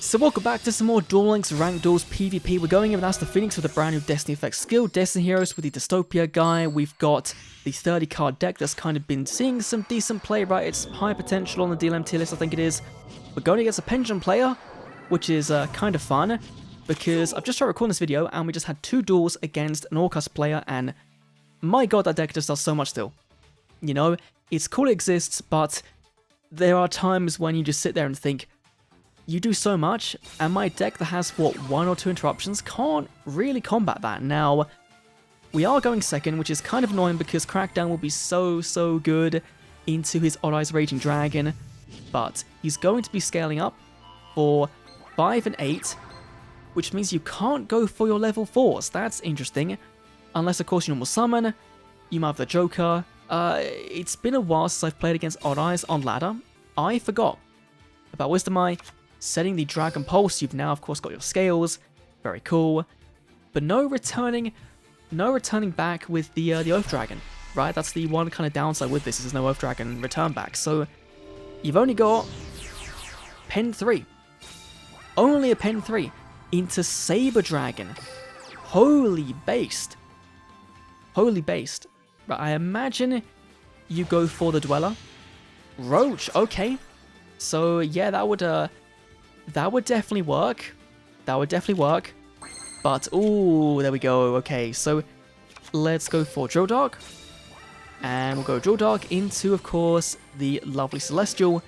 So welcome back to some more Duel Links Ranked Duels PvP. We're going in as the Phoenix with a brand new Destiny Effect skill, Destiny Heroes with the Dystopia guy. We've got the 30 card deck that's kind of been seeing some decent play, right? It's high potential on the DLM tier list, I think it is. We're going against a Pendulum player, which is kind of fun, because I've just tried recording this video and we just had 2 duels against an Orcust player, and my god, that deck just does so much still. You know, it's cool it exists, but there are times when you just sit there and think, you do so much, and my deck that has, what, 1 or 2 interruptions can't really combat that. Now, we are going second, which is kind of annoying because Crackdown will be so good into his Odd Eyes Raging Dragon, but he's going to be scaling up for 5 and 8, which means you can't go for your level 4s. That's interesting, unless of course you normal summon, you might have the Joker. It's been a while since I've played against Odd Eyes on ladder. I forgot about Wisdom Eye. Setting the Dragon Pulse, you've now of course got your scales, very cool, but no returning back with the Oath Dragon, right? That's the one kind of downside with this, is there's no Oath Dragon return back, so you've only got Pen 3, only a Pen 3 into Saber Dragon, holy based, right? I imagine you go for the Dweller, Roach, okay, so yeah, that would definitely work. But, ooh, there we go. Okay, so let's go for Drill Dog. And we'll go Drill Dog into, of course, the lovely Celestial.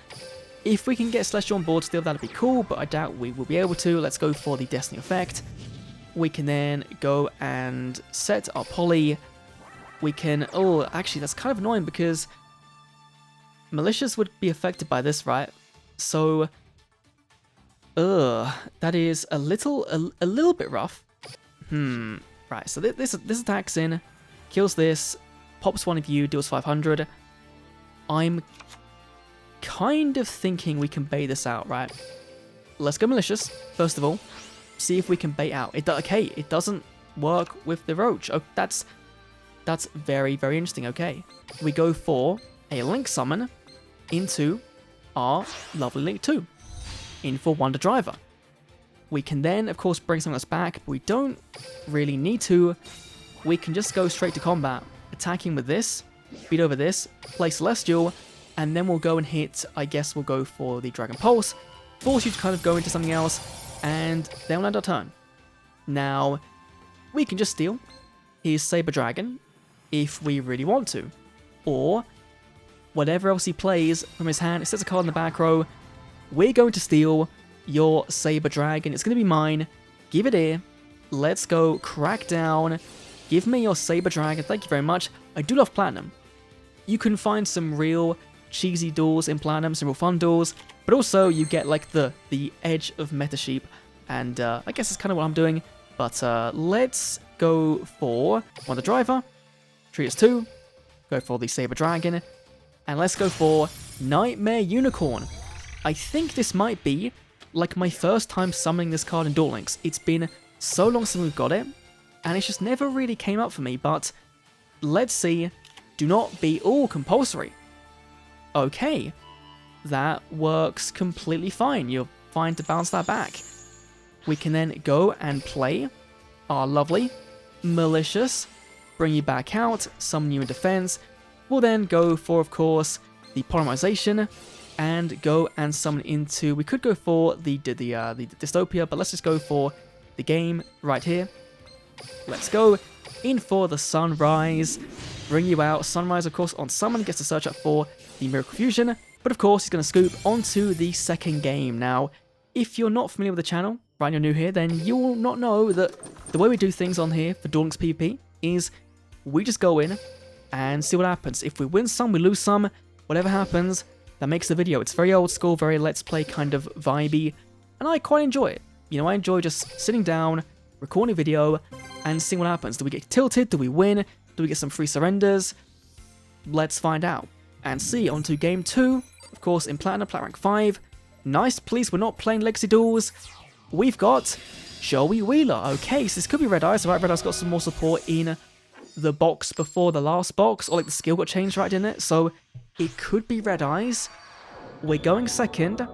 If we can get Celestial on board still, that'd be cool, but I doubt we will be able to. Let's go for the Destiny Effect. We can then go and set our Poly. We can... Oh, actually, that's kind of annoying because Malicious would be affected by this, right? So... that is a little bit rough. Right, so this attacks in, kills this, pops one of you, deals 500. I'm kind of thinking we can bait this out, right? Let's go Malicious, first of all. See if we can bait out. Okay, it doesn't work with the Roach. Oh, that's very interesting, okay. We go for a Link Summon into our lovely Link 2. In for Wonder Driver. We can then, of course, bring something else back, but we don't really need to. We can just go straight to combat, attacking with this, beat over this, play Celestial, and then we'll go and hit, I guess we'll go for the Dragon Pulse, force you to kind of go into something else, and then we'll end our turn. Now, we can just steal his Saber Dragon if we really want to, or whatever else he plays from his hand. It sets a card in the back row. We're going to steal your Saber Dragon. It's going to be mine. Give it here. Let's go. Crackdown. Give me your Saber Dragon. Thank you very much. I do love Platinum. You can find some real cheesy duels in Platinum, some real fun duels, but also you get like the edge of Meta Sheep, and I guess that's kind of what I'm doing. But let's go for Wonder Driver. Treat us 2. Go for the Saber Dragon. And let's go for Nightmare Unicorn. I think this might be like my first time summoning this card in Duel Links. It's been so long since we've got it, and it just never really came up for me, but let's see. Do not be all compulsory. Okay, that works completely fine. You're fine to bounce that back. We can then go and play our lovely Malicious, bring you back out, summon you in defense. We'll then go for, of course, the Polymerization, and go and summon into... We could go for the Dystopia, but let's just go for the game right here. Let's go in for the Sunrise. Bring you out. Sunrise, of course, on summon gets to search up for the Miracle Fusion, but of course he's going to scoop onto the second game. Now, if you're not familiar with the channel, right, you're new here, then you will not know that the way we do things on here for Duel Links PvP is we just go in and see what happens. If we win some, we lose some, whatever happens, that makes the video. It's very old school, very Let's Play kind of vibey, and I quite enjoy it. You know, I enjoy just sitting down, recording a video, and seeing what happens. Do we get tilted? Do we win? Do we get some free surrenders? Let's find out. And see, on to game 2, of course, in Platinum, Plat Rank 5. Nice, please, we're not playing Legacy Duels. We've got Joey Wheeler. Okay, so this could be Red Eyes. Right, Red Eyes got some more support in the box before the last box, or like the skill got changed, right, didn't it? So it could be Red Eyes. We're going second.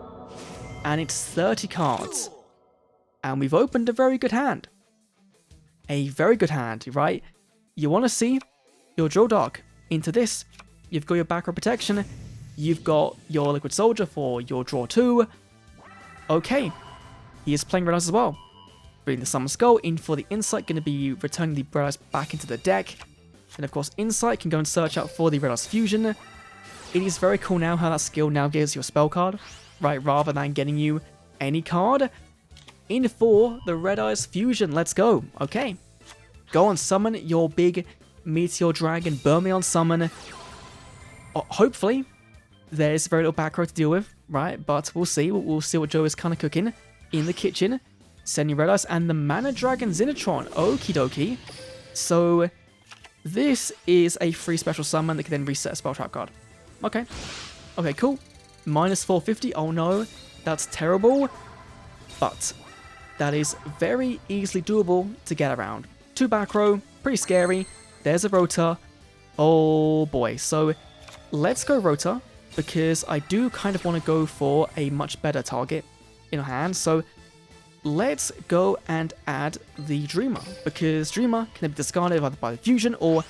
and it's 30 cards. And we've opened a very good hand. A very good hand, right? You want to see your Drill Dog into this. You've got your back row protection. You've got your Liquid Soldier for your draw 2. Okay. He is playing Red Eyes as well. Bringing the Summon Skull in for the Insight, going to be returning the Red Eyes back into the deck. And of course, Insight can go and search out for the Red Eyes Fusion. It is very cool now how that skill now gives you a spell card, right? Rather than getting you any card. In for the Red Eyes Fusion. Let's go. Okay. Go and summon your big Meteor Dragon. Burn me on summon. Hopefully, there's very little back row to deal with, right? But we'll see. We'll see what Joe is kind of cooking in the kitchen. Send you Red Eyes and the Mana Dragon Zinatron. Okie dokie. So, this is a free special summon that can then reset a spell trap card. Okay. Okay, cool. Minus 450. Oh no. That's terrible. But that is very easily doable to get around. 2 back row. Pretty scary. There's a Rota. Oh boy. So, let's go Rota, because I do kind of want to go for a much better target in our hand. So, let's go and add the Dreamer, because Dreamer can be discarded either by the Fusion or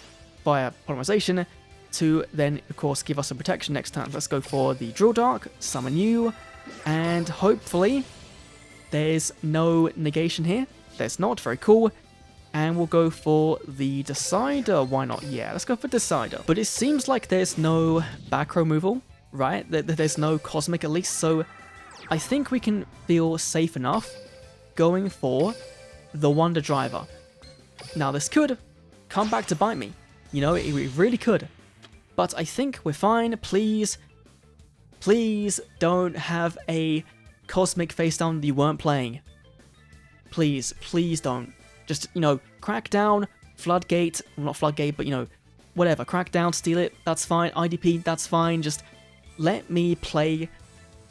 via Polymerization to then, of course, give us some protection next time. Let's go for the Drill Dark, Summon You, and hopefully there's no negation here. There's not. Very cool. And we'll go for the Decider. Why not? Yeah, let's go for Decider. But it seems like there's no back row removal, right? There's no Cosmic at least, so I think we can feel safe enough going for the Wonder Driver. Now, this could come back to bite me. You know, it really could. But I think we're fine. Please don't have a Cosmic face down that you weren't playing. Please don't. Just, you know, Crackdown, Floodgate, well, not Floodgate, but, you know, whatever. Crackdown, steal it, that's fine. IDP, that's fine. Just let me play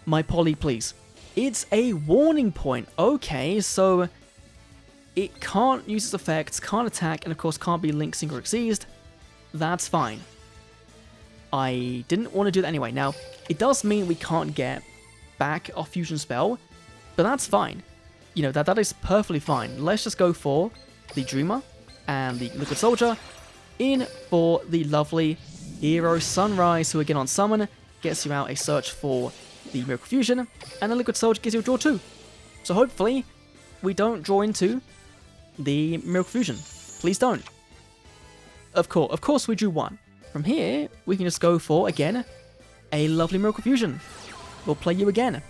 my Poly, please. It's a Warning Point. Okay, so it can't use its effects, can't attack, and of course can't be Link Sync or Exceeded. That's fine. I didn't want to do that anyway. Now, it does mean we can't get back our Fusion spell, but that's fine. You know, that is perfectly fine. Let's just go for the Dreamer and the Liquid Soldier in for the lovely Hero Sunrise, who again on summon gets you out a search for the Miracle Fusion, and the Liquid Soldier gives you a draw 2. So hopefully we don't draw into the Miracle Fusion. Please don't. Of course we drew 1. From here, we can just go for, again, a lovely Miracle Fusion. We'll play you again.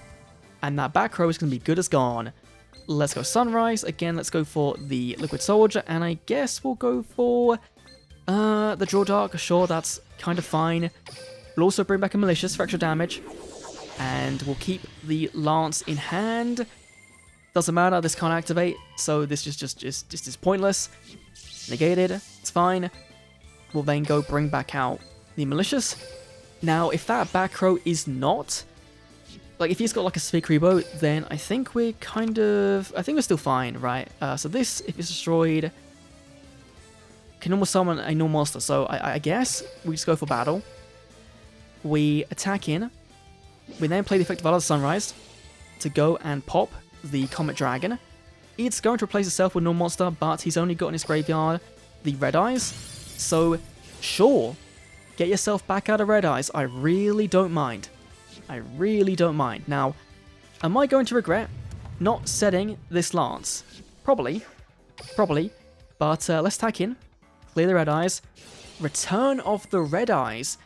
And that back row is going to be good as gone. Let's go Sunrise. Again, let's go for the Liquid Soldier. And I guess we'll go for the Draw Dark. Sure, that's kind of fine. We'll also bring back a Malicious for extra damage. And we'll keep the Lance in hand. Doesn't matter, this can't activate. So this is just is pointless. Negated. It's fine. We'll then go bring back out the Malicious. Now, if that back row is not... Like, if he's got, like, a Sphere Rebo, then I think we're kind of... I think we're still fine, right? So this, if it's destroyed, can almost summon a normal monster. So I guess we just go for battle. We attack in. We then play the effect of Valor Sunrise to go and pop the Comet Dragon. It's going to replace itself with normal monster, but he's only got in his graveyard the Red Eyes. So, sure, get yourself back out of Red Eyes. I really don't mind. I really don't mind. Now, am I going to regret not setting this Lance? Probably. But let's attack in. Clear the Red Eyes. Return of the Red Eyes.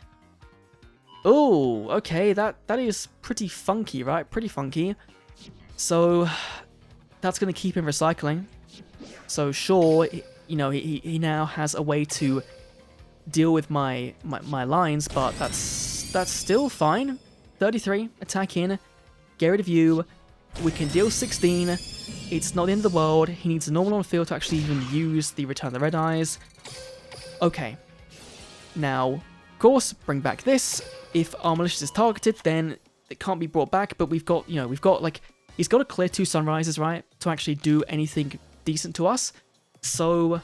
Oh, okay, that is pretty funky, right? Pretty funky. So, that's going to keep him recycling. So, sure, you know, he now has a way to deal with my lines, but that's still fine. 33, attack in, get rid of you. We can deal 16. It's not the end of the world. He needs a normal on field to actually even use the Return of the Red Eyes. Okay. Now, of course, bring back this. If our Malicious is targeted, then it can't be brought back, but we've got, like, he's got to clear 2 Sunrises, right, to actually do anything decent to us. So,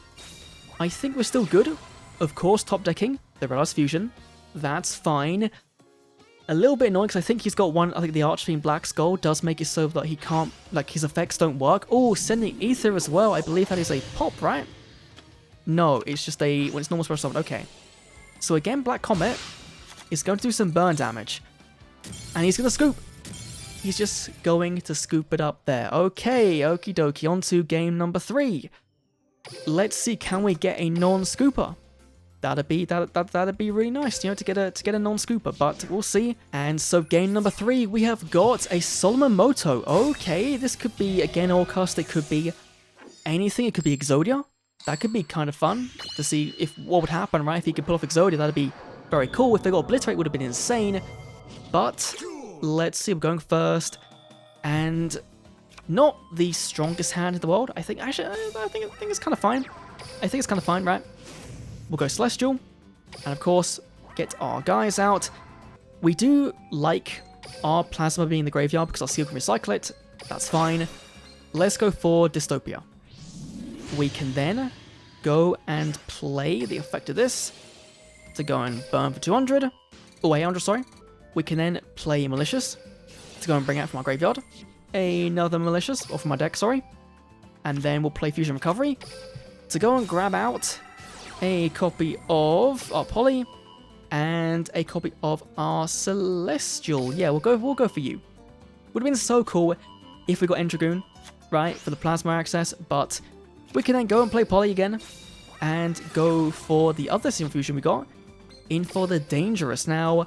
I think we're still good. Of course, top decking the Red Eyes Fusion. That's fine. A little bit annoying because I think he's got one, I think the Archfiend Black Skull does make it so that he can't, like his effects don't work. Oh, Sending Ether as well. I believe that is a pop, right? No, it's just a, when it's normal special summon. Okay. So again, Black Comet is going to do some burn damage. And he's going to scoop. He's just going to scoop it up there. Okay, okie dokie, on to game number 3. Let's see, can we get a non-scooper? That'd be really nice, you know, to get a non-scooper, but we'll see. And so game number 3, we have got a Solomon Moto. Okay, this could be again all cast. It could be anything. It could be Exodia. That could be kind of fun to see if what would happen, right? If he could pull off Exodia, that'd be very cool. If they got Obliterate, would have been insane. But let's see. We're going first, and not the strongest hand in the world. I think actually, I think it's kind of fine. I think it's kind of fine, right? We'll go Celestial, and of course, get our guys out. We do like our Plasma being in the graveyard because our Seal can recycle it. That's fine. Let's go for Dystopia. We can then go and play the effect of this to go and burn for 200. Oh, 800, sorry. We can then play Malicious to go and bring out from our graveyard. Another Malicious, or from my deck, sorry. And then we'll play Fusion Recovery to go and grab out a copy of our Poly and a copy of our Celestial. Yeah, we'll go for you. Would have been so cool if we got Endragoon, right, for the Plasma access, but we can then go and play Poly again and go for the other Single Fusion we got in for the Dangerous. Now,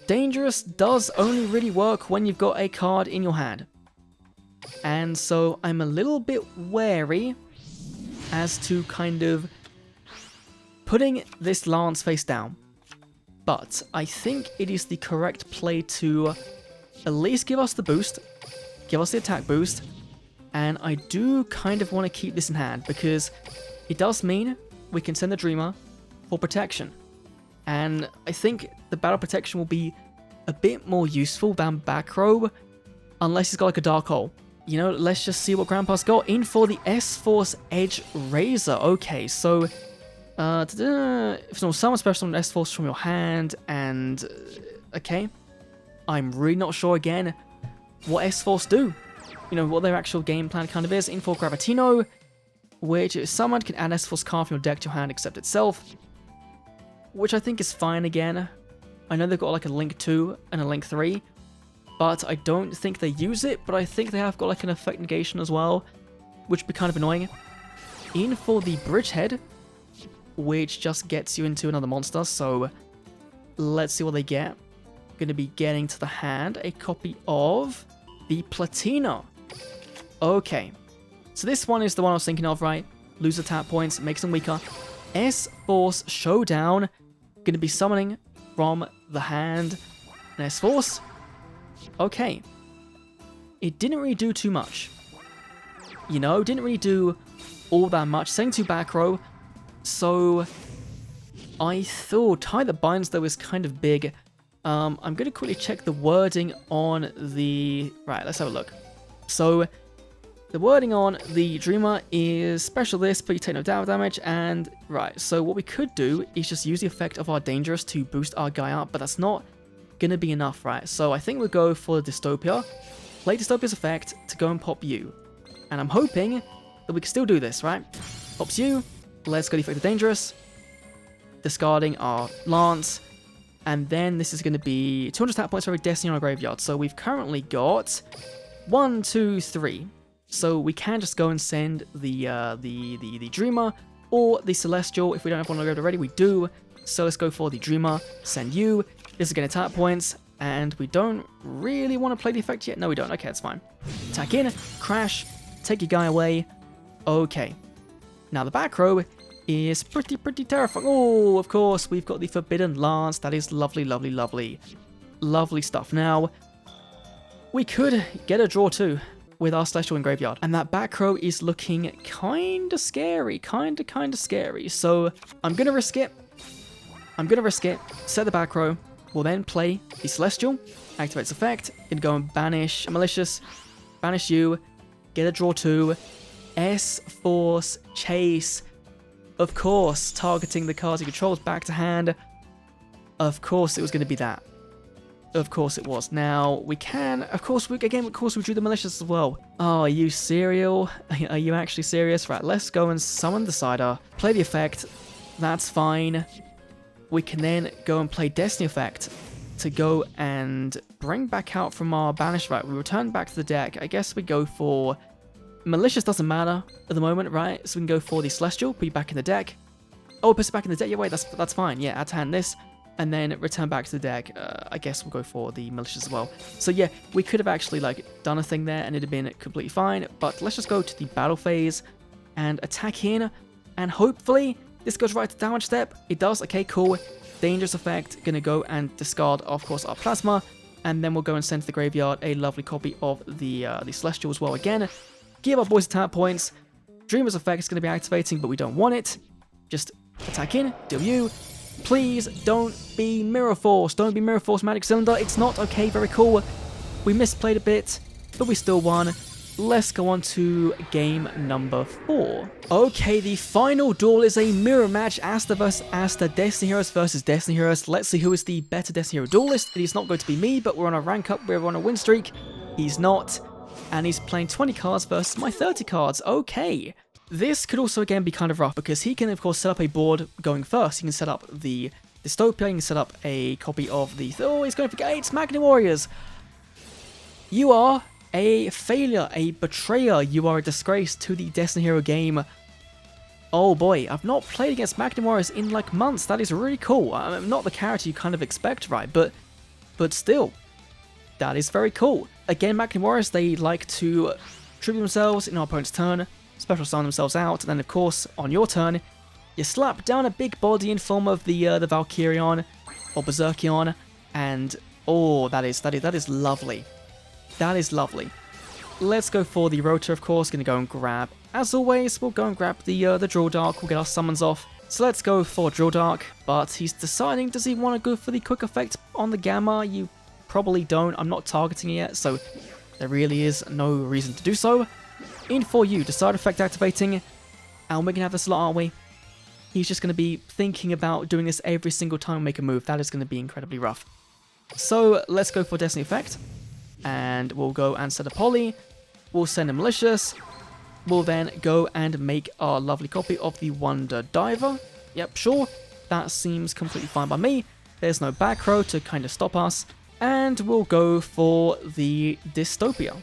Dangerous does only really work when you've got a card in your hand. And so I'm a little bit wary as to kind of putting this Lance face down. But I think it is the correct play to at least give us the boost, give us the attack boost, and I do kind of want to keep this in hand because it does mean we can send the Dreamer for protection. And I think the Battle Protection will be a bit more useful than Backrobe, unless he's got like a Dark Hole. You know, let's just see what Grandpa's got in for the S-Force Edge Razor. Okay, so if no summon special on S-Force from your hand, and okay, I'm really not sure again what S-Force do. You know, what their actual game plan kind of is. In for Gravitino, which is summoned, can add S-Force card from your deck to your hand except itself, which I think is fine again. I know they've got like a Link 2 and a Link 3, but I don't think they use it, but I think they have got like an effect negation as well, which would be kind of annoying. In for the Bridgehead, which just gets you into another monster, so let's see what they get. Going to be getting to the hand a copy of the Platina. Okay, so this one is the one I was thinking of, right? Lose the tap points, makes them weaker. S-Force Showdown, going to be summoning from the hand an S-Force. Okay, it didn't really do too much. You know, didn't really do all that much. Sending to back row. So I thought Tie That Binds though is kind of big. I'm going to quickly check the wording on the... Right, let's have a look. So the wording on the Dreamer is special this, but you take no damage, and... Right, so what we could do is just use the effect of our Dangerous to boost our guy up, but that's not going to be enough, right? So I think we'll go for Dystopia, play Dystopia's effect to go and pop you. And I'm hoping that we can still do this, right? Pops you, let's go the effect of Dangerous, discarding our Lance, and then this is going to be 200 stat points for every Destiny on our graveyard. So we've currently got 1, 2, 3. So we can just go and send the Dreamer or the Celestial. If we don't have one on the graveyard already, we do. So let's go for the Dreamer, send you. This is going to tap points, and we don't really want to play the effect yet. No, we don't. Okay, that's fine. Attack in, crash, take your guy away. Okay. Now the back row is pretty terrifying. Oh, of course, we've got the Forbidden Lance. That is lovely, lovely, lovely. Lovely stuff. Now, we could get a draw too with our Celestial in graveyard. And that back row is looking kind of scary. Kind of scary. So I'm going to risk it. Set the back row. We'll then play the Celestial. Activates effect. Gonna go and banish Malicious. Banish you. Get a draw 2. S-Force Chase. Of course, targeting the cards he controls back to hand. Of course it was going to be that. Of course it was. Now, we can, of course, we drew the malicious as well. Oh, are you serial? Are you actually serious? Right, let's go and summon the Cider, play the effect, that's fine. We can then go and play Destiny effect to go and bring back out from our banish. Right, we return back to the deck. I guess we go for, malicious doesn't matter at the moment, right? So we can go for the Celestial, put you back in the deck. Oh, put it back in the deck, yeah, wait, that's fine. Yeah, add to hand this. And then return back to the deck. I guess we'll go for the malicious as well. So yeah, we could have actually like done a thing there and it'd have been completely fine. But let's just go to the battle phase and attack in. And hopefully this goes right to damage step. It does. Okay, cool. Dangerous effect. Gonna go and discard, of course, our plasma. And then we'll go and send to the graveyard a lovely copy of the Celestial as well again. Give our boys attack points. Dreamer's effect is going to be activating, but we don't want it. Just attack in. Deal you. Please don't be Mirror Force. Don't be Mirror Force Magic Cylinder. It's not okay. Very cool. We misplayed a bit, but we still won. Let's go on to game number 4. Okay, the final duel is a mirror match. Asta vs. Asta. Destiny Heroes versus Destiny Heroes. Let's see who is the better Destiny Hero duelist. It is not going to be me, but we're on a rank up. We're on a win streak. He's not. And he's playing 20 cards versus my 30 cards. Okay. This could also again be kind of rough because he can of course set up a board going first. He can set up the Dystopia, he can set up a copy of the... Oh, he's going for Gates, Magni Warriors! You are a failure, a betrayer, you are a disgrace to the Destiny Hero game. Oh boy, I've not played against Magni Warriors in like months, that is really cool. I'm not the character you kind of expect, right, but still, that is very cool. Again, Magni Warriors, they like to tribute themselves in our opponent's turn, special summon themselves out, and then of course, on your turn, you slap down a big body in form of the Valkyrion or Berserkion, and oh, that is lovely. That is lovely. Let's go for the Rotor, of course. Gonna go and grab, as always, we'll go and grab the Drill Dark. We'll get our summons off. So let's go for Drill Dark, but he's deciding, does he want to go for the quick effect on the Gamma? You probably don't. I'm not targeting it yet, so there really is no reason to do so. In for you, Decide effect activating, and we're gonna have this a lot, aren't we? He's just gonna be thinking about doing this every single time we make a move. That is gonna be incredibly rough. So let's go for Destiny effect, and we'll go and set a poly. We'll send a malicious. We'll then go and make our lovely copy of the Wonder Diver. Yep, sure. That seems completely fine by me. There's no back row to kind of stop us. And we'll go for the Dystopia.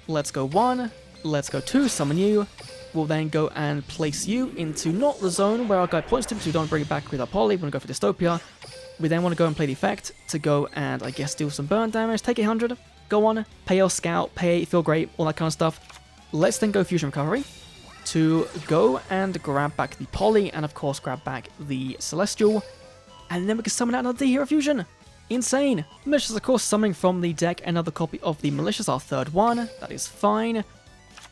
Let's go 1. Let's go 2, summon you. We'll then go and place you into not the zone where our guy points to, because we don't bring it back with our poly. We want to go for Dystopia. We then want to go and play the effect to go and, I guess, deal some burn damage. Take 800. Go on. Pay your scout. Pay, feel great. All that kind of stuff. Let's then go Fusion Recovery to go and grab back the poly and, of course, grab back the Celestial. And then we can summon out another Hero Fusion. Insane. Malicious, of course, summoning from the deck another copy of the Malicious, our third one. That is fine.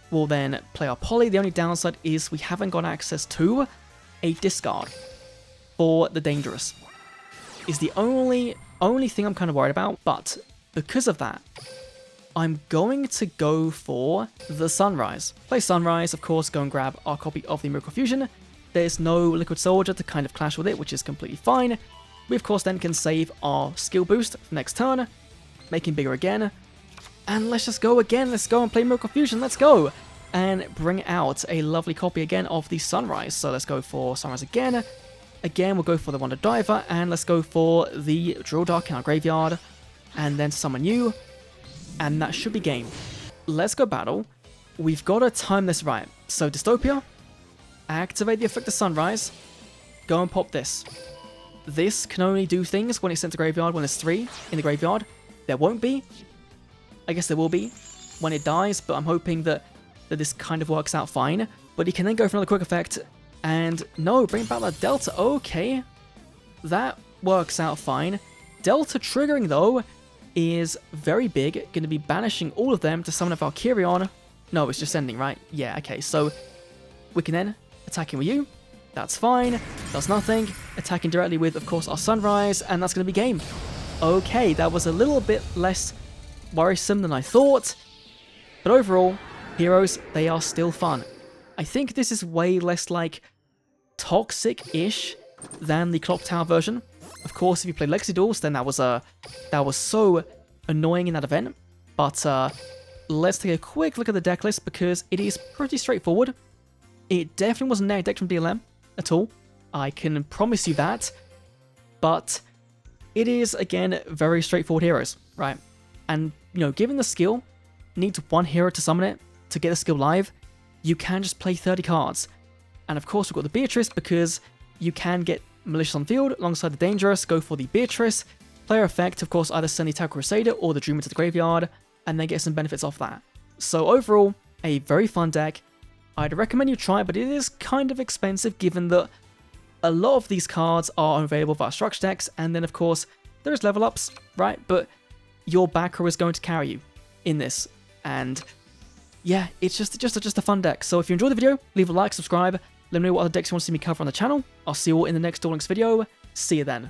We'll then play our poly. The only downside is we haven't got access to a discard for the Dangerous. Is the only thing I'm kind of worried about, but because of that, I'm going to go for the Sunrise. Play Sunrise, of course, go and grab our copy of the Miracle Fusion. There's no Liquid Soldier to kind of clash with it, which is completely fine. We, of course, then can save our skill boost for next turn, make him bigger again. And let's just go again. Let's go and play Miracle Fusion. Let's go. And bring out a lovely copy again of the Sunrise. So let's go for Sunrise again. Again, we'll go for the Wonder Diver. And let's go for the Drill Dark in our graveyard. And then summon you. And that should be game. Let's go battle. We've got to time this right. So Dystopia. Activate the effect of Sunrise. Go and pop this. This can only do things when it's sent to graveyard when there's 3 in the graveyard. There won't be. I guess there will be when it dies, but I'm hoping that this kind of works out fine. But he can then go for another quick effect, and no, bring back that Delta. Okay, that works out fine. Delta triggering, though, is very big. Going to be banishing all of them to summon a Valkyrion. No, it's just sending, right? Yeah, okay, so we can then attack him with you. That's fine. Does nothing. Attacking directly with, of course, our Sunrise, and that's going to be game. Okay, that was a little bit less worrisome than I thought, but overall, heroes, they are still fun. I think this is way less like toxic-ish than the Clock Tower version, Of course, if you play Legacy Duels, then that was so annoying in that event. But let's take a quick look at the deck list because it is pretty straightforward. It definitely wasn't a deck from DLM at all. I can promise you that. But it is, again, very straightforward heroes, right? And, you know, given the skill needs one hero to summon it to get the skill live, you can just play 30 cards. And of course, we've got the Beatrice because you can get Malicious on field alongside the Dangerous, go for the Beatrice. Player effect, of course, either send the Attack Crusader or the Dreamer to the graveyard, and then get some benefits off that. So overall, a very fun deck. I'd recommend you try it, but it is kind of expensive given that a lot of these cards are available via structure decks, and then of course, there's level ups, right? But your backer is going to carry you in this, and yeah, it's just a fun deck. So if you enjoyed the video, leave a like, subscribe, let me know what other decks you want to see me cover on the channel. I'll see you all in the next Duel Links video. See you then.